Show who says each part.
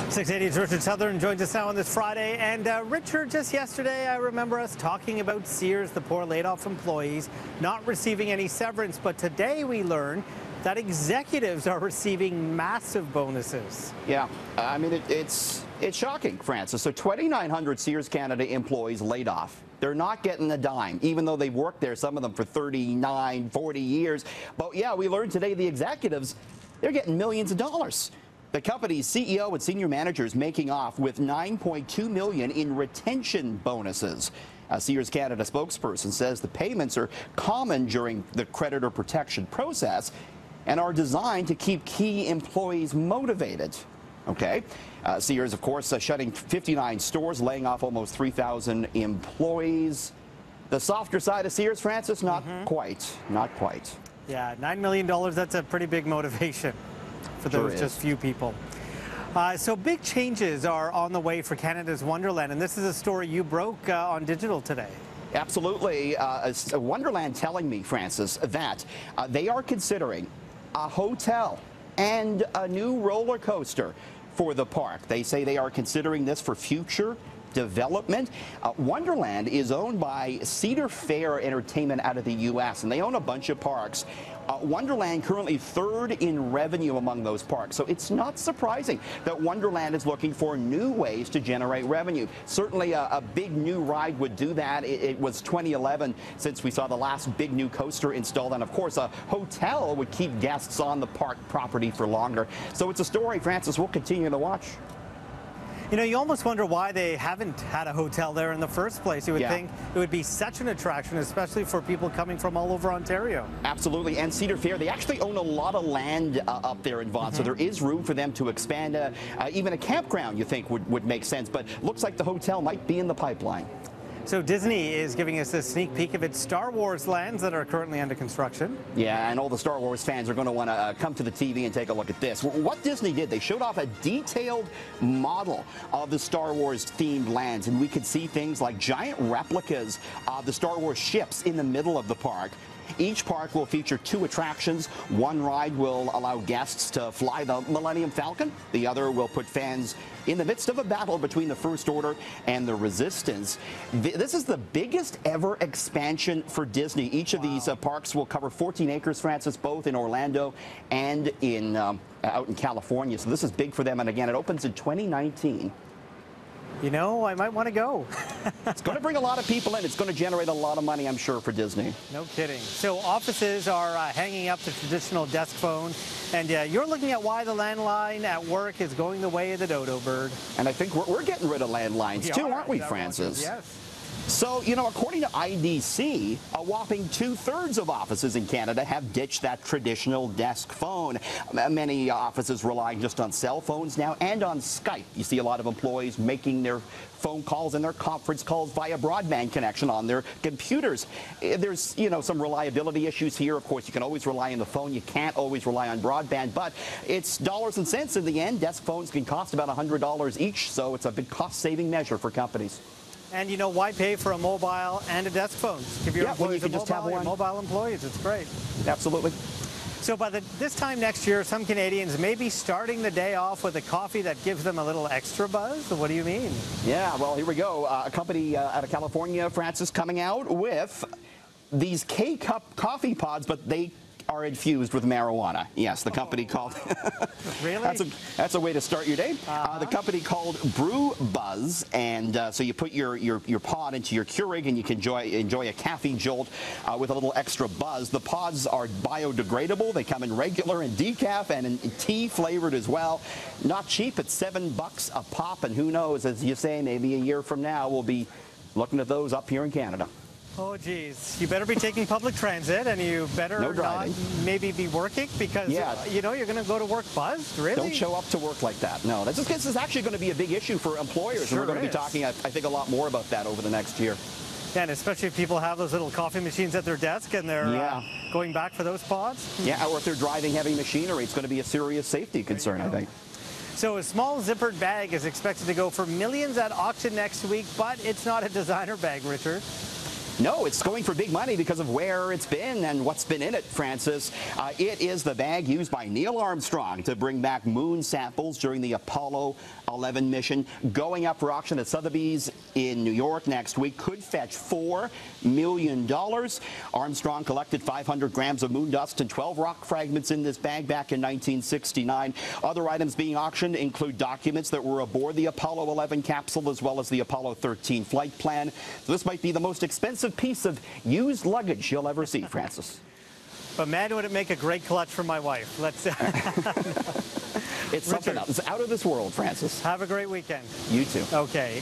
Speaker 1: 680's Richard Southern joins us now on this Friday. And Richard, just yesterday, I remember us talking about Sears, the poor laid-off employees, not receiving any severance. But today we learn that executives are receiving massive bonuses.
Speaker 2: Yeah, I mean, it's shocking, Francis. So 2,900 Sears Canada employees laid off. They're not getting a dime, even though they've worked there, some of them for 39, 40 years. But yeah, we learned today the executives, they're getting millions of dollars. The company's CEO and senior managers making off with $9.2 million in retention bonuses. A Sears Canada spokesperson says the payments are common during the creditor protection process and are designed to keep key employees motivated. Okay. Sears, of course, shutting 59 stores, laying off almost 3,000 employees. The softer side of Sears, Francis, not quite. Not quite.
Speaker 1: Yeah, $9 million, that's a pretty big motivation for those just few people. So big changes are on the way for Canada's Wonderland, and this is a story you broke on digital today.
Speaker 2: Absolutely. Wonderland telling me, Francis, that they are considering a hotel and a new roller coaster for the park. They say they are considering this for future development. Wonderland is owned by Cedar Fair Entertainment out of the U.S., and they own a bunch of parks. Wonderland currently third in revenue among those parks, so it's not surprising that Wonderland is looking for new ways to generate revenue. Certainly a big new ride would do that. It was 2011 since we saw the last big new coaster installed, and of course a hotel would keep guests on the park property for longer. So it's a story, Francis, we'll continue to watch.
Speaker 1: You know, you almost wonder why they haven't had a hotel there in the first place. You would think it would be such an attraction, especially for people coming from all over Ontario.
Speaker 2: Absolutely. And Cedar Fair, they actually own a lot of land up there in Vaughan, so there is room for them to expand. Even a campground, you think, would make sense. But looks like the hotel might be in the pipeline.
Speaker 1: So Disney is giving us a sneak peek of its Star Wars lands that are currently under construction.
Speaker 2: Yeah, and all the Star Wars fans are going to want to come to the TV and take a look at this. What Disney did, they showed off a detailed model of the Star Wars themed lands, and we could see things like giant replicas of the Star Wars ships in the middle of the park. Each park will feature 2 attractions. One ride will allow guests to fly the Millennium Falcon. The other will put fans in the midst of a battle between the First Order and the Resistance. This is the biggest ever expansion for Disney. Each of these parks will cover 14 acres, Francis, both in Orlando and in out in California. So this is big for them. And again, it opens in 2019.
Speaker 1: You know, I might want to go.
Speaker 2: It's going to bring a lot of people in. It's going to generate a lot of money, I'm sure, for Disney.
Speaker 1: No kidding. So offices are hanging up the traditional desk phone. And you're looking at why the landline at work is going the way of the dodo bird.
Speaker 2: And I think we're getting rid of landlines too, aren't we, Francis?
Speaker 1: Yes.
Speaker 2: So, you know, according to IDC, a whopping 2/3 of offices in Canada have ditched that traditional desk phone. Many offices relying just on cell phones now and on Skype. You see a lot of employees making their phone calls and their conference calls via broadband connection on their computers. There's, you know, some reliability issues here. Of course, you can always rely on the phone. You can't always rely on broadband, but it's dollars and cents in the end. Desk phones can cost about $100 each, so it's a big cost-saving measure for companies.
Speaker 1: And, you know, why pay for a mobile and a desk phone? Give your employees
Speaker 2: you can just have one.
Speaker 1: Mobile employees. It's great.
Speaker 2: Absolutely.
Speaker 1: So by this time next year, some Canadians may be starting the day off with a coffee that gives them a little extra buzz. What do you mean?
Speaker 2: Yeah, well, here we go. A company out of California, Francis, coming out with these K-Cup coffee pods, but they are infused with marijuana. Yes, the company called...
Speaker 1: Really?
Speaker 2: That's a way to start your day. The company called Brew Buzz, and so you put your pod into your Keurig, and you can enjoy a caffeine jolt with a little extra buzz. The pods are biodegradable. They come in regular and decaf and in tea flavored as well. Not cheap. It's $7 a pop, and who knows, as you say, maybe a year from now we'll be looking at those up here in Canada.
Speaker 1: Oh, geez. You better be taking public transit, and you better not maybe be working because, you know, you're going to go to work buzzed. Really?
Speaker 2: Don't show up to work like that. No, this is actually going to be a big issue for employers, and we're going to be talking, I think, a lot more about that over the next year.
Speaker 1: Yeah, and especially if people have those little coffee machines at their desk and they're going back for those pods.
Speaker 2: Yeah, or if they're driving heavy machinery, it's going to be a serious safety concern, I think.
Speaker 1: So a small zippered bag is expected to go for millions at auction next week, but it's not a designer bag, Richard.
Speaker 2: No, it's going for big money because of where it's been and what's been in it, Francis. It is the bag used by Neil Armstrong to bring back moon samples during the Apollo 11 mission going up for auction at Sotheby's in New York next week. Could fetch $4 million. Armstrong collected 500 grams of moon dust and 12 rock fragments in this bag back in 1969. Other items being auctioned include documents that were aboard the Apollo 11 capsule as well as the Apollo 13 flight plan. So this might be the most expensive piece of used luggage you'll ever see, Francis.
Speaker 1: But man, would it make a great clutch for my wife. Let's.
Speaker 2: It's something else. It's out of this world, Francis.
Speaker 1: Have a great weekend.
Speaker 2: You too.
Speaker 1: Okay.